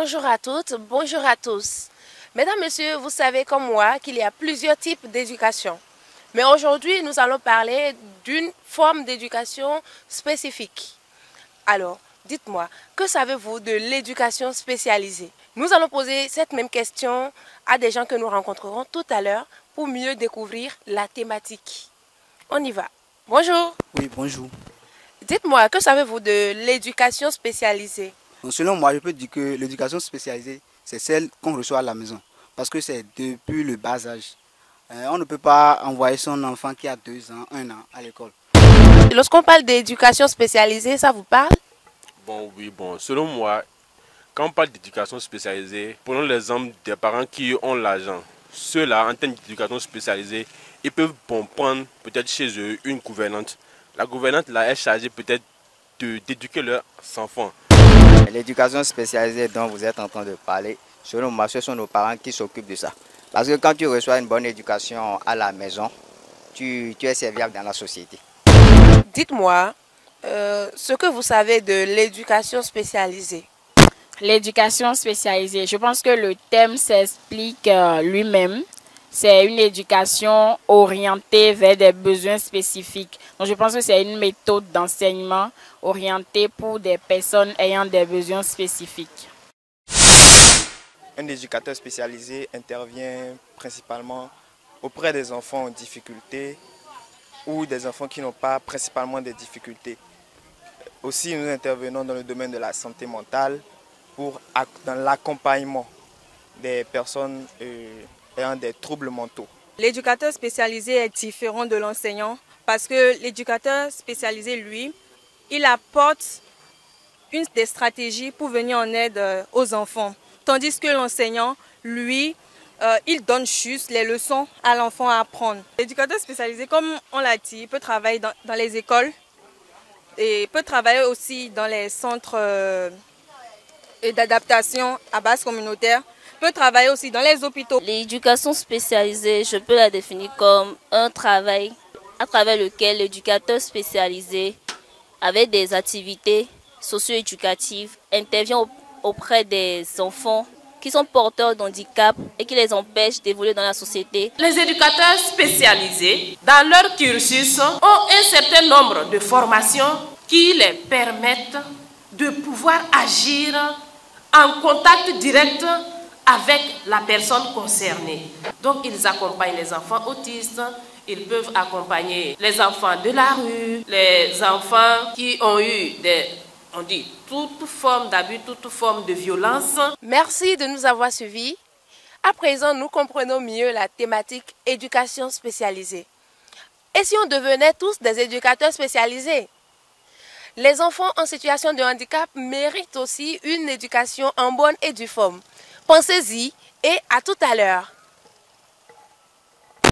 Bonjour à toutes, bonjour à tous. Mesdames, Messieurs, vous savez comme moi qu'il y a plusieurs types d'éducation. Mais aujourd'hui, nous allons parler d'une forme d'éducation spécifique. Alors, dites-moi, que savez-vous de l'éducation spécialisée? Nous allons poser cette même question à des gens que nous rencontrerons tout à l'heure pour mieux découvrir la thématique. On y va. Bonjour. Oui, bonjour. Dites-moi, que savez-vous de l'éducation spécialisée? Selon moi, je peux dire que l'éducation spécialisée, c'est celle qu'on reçoit à la maison. Parce que c'est depuis le bas âge. On ne peut pas envoyer son enfant qui a 2 ans, 1 an à l'école. Lorsqu'on parle d'éducation spécialisée, ça vous parle? Oui, selon moi, quand on parle d'éducation spécialisée, prenons l'exemple des parents qui ont l'argent. Ceux-là, en termes d'éducation spécialisée, ils peuvent prendre peut-être chez eux une gouvernante. La gouvernante là est chargée peut-être d'éduquer leurs enfants. L'éducation spécialisée dont vous êtes en train de parler, selon moi, ce sont nos parents qui s'occupent de ça. Parce que quand tu reçois une bonne éducation à la maison, tu es serviable dans la société. Dites-moi ce que vous savez de l'éducation spécialisée. L'éducation spécialisée, je pense que le thème s'explique lui-même. C'est une éducation orientée vers des besoins spécifiques. Donc je pense que c'est une méthode d'enseignement orientée pour des personnes ayant des besoins spécifiques. Un éducateur spécialisé intervient principalement auprès des enfants en difficulté ou des enfants qui n'ont pas principalement des difficultés. Aussi, nous intervenons dans le domaine de la santé mentale dans l'accompagnement des personnes ayant des troubles mentaux. L'éducateur spécialisé est différent de l'enseignant parce que l'éducateur spécialisé, lui, il apporte des stratégies pour venir en aide aux enfants. Tandis que l'enseignant, lui, il donne juste les leçons à l'enfant à apprendre. L'éducateur spécialisé, comme on l'a dit, il peut travailler dans les écoles et peut travailler aussi dans les centres d'adaptation à base communautaire, peut travailler aussi dans les hôpitaux. L'éducation spécialisée, je peux la définir comme un travail à travers lequel l'éducateur spécialisé, avec des activités socio-éducatives, intervient auprès des enfants qui sont porteurs d'handicap et qui les empêchent d'évoluer dans la société. Les éducateurs spécialisés, dans leur cursus, ont un certain nombre de formations qui les permettent de pouvoir agir en contact direct avec la personne concernée. Donc ils accompagnent les enfants autistes, ils peuvent accompagner les enfants de la rue, les enfants qui ont eu toute forme d'abus, toute forme de violence. Merci de nous avoir suivis. À présent, nous comprenons mieux la thématique éducation spécialisée. Et si on devenait tous des éducateurs spécialisés? Les enfants en situation de handicap méritent aussi une éducation en bonne et due forme. Pensez-y et à tout à l'heure.